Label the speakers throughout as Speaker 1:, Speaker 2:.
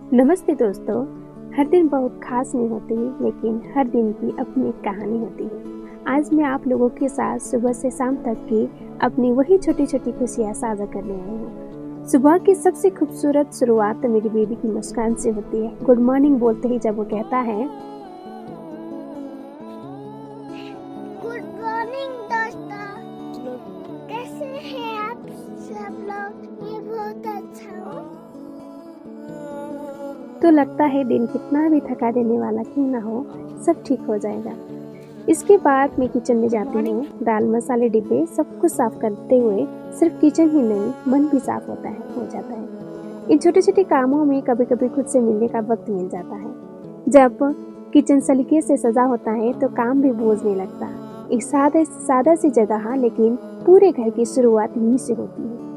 Speaker 1: नमस्ते दोस्तों। हर दिन बहुत खास नहीं होती, लेकिन हर दिन की अपनी एक कहानी होती है। आज मैं आप लोगों के साथ सुबह से शाम तक की अपनी वही छोटी छोटी खुशियाँ साझा करने आई हूँ। सुबह की सबसे खूबसूरत शुरुआत तो मेरी बेबी की मुस्कान से होती है। गुड मॉर्निंग बोलते ही जब वो कहता है
Speaker 2: गुड मॉर्निंग दोस्तों, कैसे हैं आप सब लोग? मैं बहुत अच्छा हूँ।
Speaker 1: तो लगता है दिन कितना भी थका देने वाला क्यों ना हो, सब ठीक हो जाएगा। इसके बाद मैं किचन में जाती हूँ। दाल मसाले डिब्बे सब कुछ साफ करते हुए सिर्फ किचन ही नहीं, मन भी साफ हो जाता है। इन छोटे छोटे कामों में कभी कभी खुद से मिलने का वक्त मिल जाता है। जब किचन सलीके से सजा होता है तो काम भी बोझ नहीं लगता। एक सादा सी जगह, लेकिन पूरे घर की शुरुआत यहीं से होती है।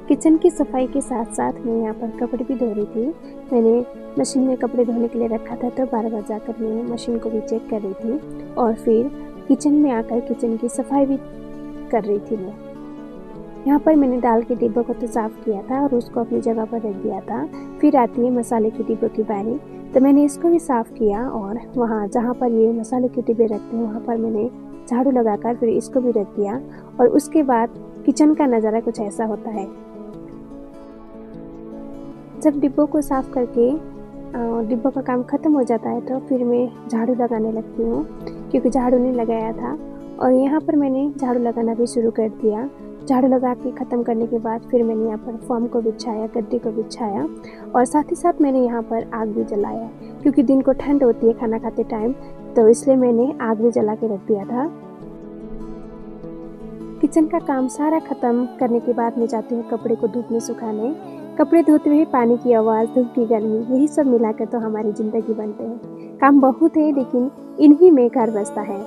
Speaker 1: किचन की सफाई के साथ साथ मैं यहाँ पर कपड़े भी धो रही थी। मैंने मशीन में कपड़े धोने के लिए रखा था, तो बार बार जाकर मैं मशीन को भी चेक कर रही थी और फिर किचन में आकर किचन की सफाई भी कर रही थी मैं। यहाँ पर मैंने दाल के डिब्बों को तो साफ़ किया था और उसको अपनी जगह पर रख दिया था। फिर आती है मसाले के डिब्बों की बारी, तो मैंने इसको भी साफ़ किया और वहाँ जहाँ पर ये मसाले के डिब्बे रखते हैं वहाँ पर मैंने झाड़ू लगाकर फिर इसको भी रख दिया। और उसके बाद किचन का नज़ारा कुछ ऐसा होता है। जब डिब्बों को साफ़ करके डिब्बों का काम ख़त्म हो जाता है तो फिर मैं झाड़ू लगाने लगती हूँ, क्योंकि झाड़ू नहीं लगाया था। और यहाँ पर मैंने झाड़ू लगाना भी शुरू कर दिया। झाड़ू लगा के ख़त्म करने के बाद फिर मैंने यहाँ पर फॉर्म को बिछाया, गद्दे को बिछाया और साथ ही साथ मैंने यहाँ पर आग भी जलाया, क्योंकि दिन को ठंड होती है खाना खाते टाइम, तो इसलिए मैंने आग भी जला के रख दिया था। किचन का काम सारा ख़त्म करने के बाद मैं जाती हूँ कपड़े को धूप में सुखाने। कपड़े धोते हुए पानी की आवाज़, धूप की गर्मी, यही सब मिलाकर तो हमारी ज़िंदगी बनते हैं। काम बहुत है, लेकिन इन्हीं में घर बसता है।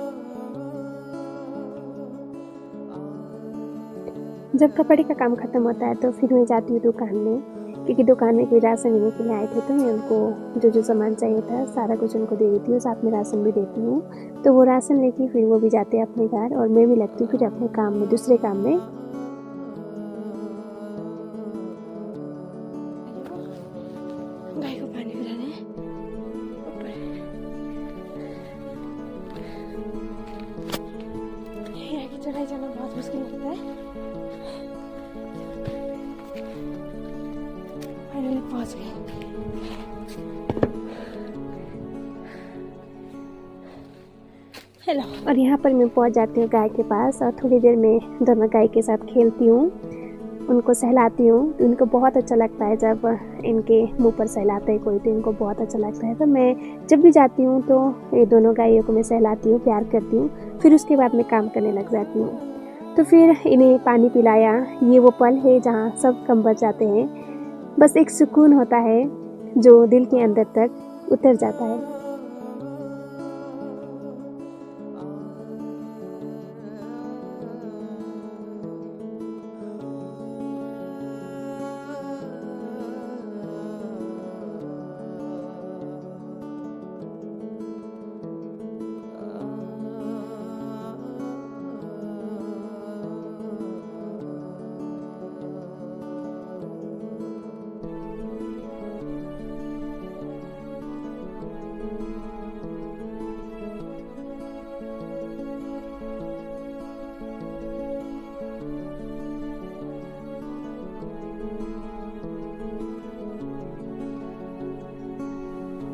Speaker 1: जब कपड़े का काम ख़त्म होता है तो फिर मैं जाती हूँ दुकान में, क्योंकि दुकान में कोई राशन लेने के लिए आए थे, तो मैं उनको जो सामान चाहिए था सारा कुछ उनको दे देती हूँ, साथ में राशन भी देती हूँ। तो वो राशन लेके फिर वो भी जाते हैं अपने घर और मैं भी लगती हूँ फिर अपने काम में, दूसरे काम में। गाय को पानी पिलाने ऊपर। यहाँ की चढ़ाई जाना बहुत मुश्किल लगता है। फाइनली पहुँच गए। हेलो। और यहाँ पर मैं पहुँच जाती हूँ गाय के पास और थोड़ी देर में दोनों गाय के साथ खेलती हूँ, उनको सहलाती हूँ। तो इनको बहुत अच्छा लगता है जब इनके मुंह पर सहलाते हैं कोई, तो इनको बहुत अच्छा लगता है। तो मैं जब भी जाती हूँ तो ये दोनों गायों को मैं सहलाती हूँ, प्यार करती हूँ। फिर उसके बाद मैं काम करने लग जाती हूँ। तो फिर इन्हें पानी पिलाया। ये वो पल है जहाँ सब कम बच जाते हैं। बस एक सुकून होता है जो दिल के अंदर तक उतर जाता है।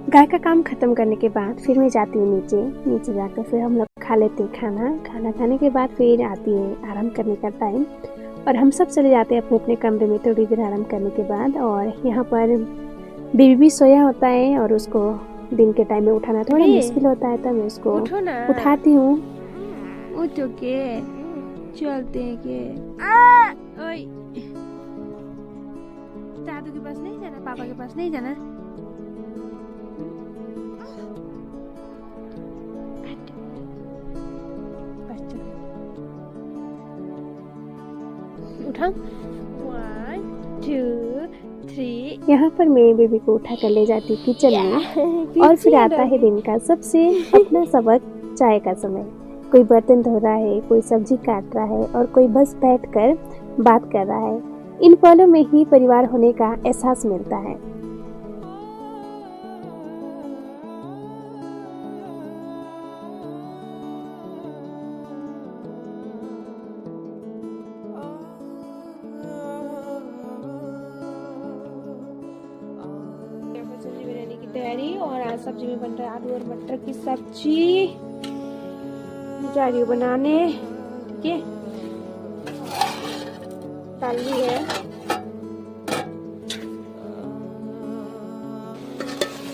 Speaker 1: गाय का काम ख़त्म करने के बाद फिर मैं जाती हूँ नीचे जाकर फिर हम लोग खा लेते हैं खाना खाने के बाद फिर आती है आराम करने का टाइम और हम सब चले जाते हैं अपने अपने कमरे में थोड़ी देर आराम करने के बाद। और यहाँ पर बेबी भी सोया होता है और उसको दिन के टाइम में उठाना थोड़ा मुश्किल होता है, तो मैं उसको उठाती हूँ।
Speaker 3: उठो के चलते हैं के ओए, दादू के पास नहीं जाना, पापा के पास नहीं जाना। उठा 1 2 3।
Speaker 1: यहाँ पर मैं बेबी को उठा कर ले जाती किचन में और फिर आता है दिन का सबसे अपना सबक, चाय का समय। कोई बर्तन धो रहा है, कोई सब्जी काट रहा है और कोई बस बैठकर बात कर रहा है। इन पलों में ही परिवार होने का एहसास मिलता है।
Speaker 3: सब्जी बनाने की तैयारी, और आज सब्जी में बन रहा है आलू और मटर की सब्जी। जा रही हूँ बनाने, ठीक है। डाल ली है।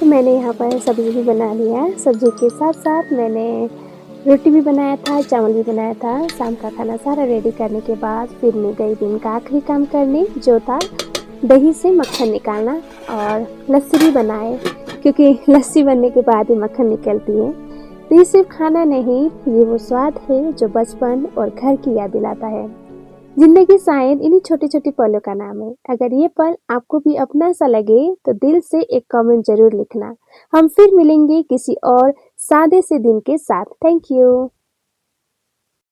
Speaker 1: तो मैंने यहाँ पर सब्जी भी बना लिया है। सब्जी के साथ साथ मैंने रोटी भी बनाया था, चावल भी बनाया था। शाम का खाना सारा रेडी करने के बाद फिर मैं गई दिन का आखिरी काम करने, जो था दही से मक्खन निकालना। और लस्सी भी बनाए, क्योंकि लस्सी बनने के बाद ही मक्खन निकलती है। तो ये सिर्फ खाना नहीं, ये वो स्वाद है जो बचपन और घर की याद दिलाता है। जिंदगी शायद इन्हीं छोटे छोटे पलों का नाम है। अगर ये पल आपको भी अपना सा लगे तो दिल से एक कमेंट जरूर लिखना। हम फिर मिलेंगे किसी और सादे से दिन के साथ। Thank you.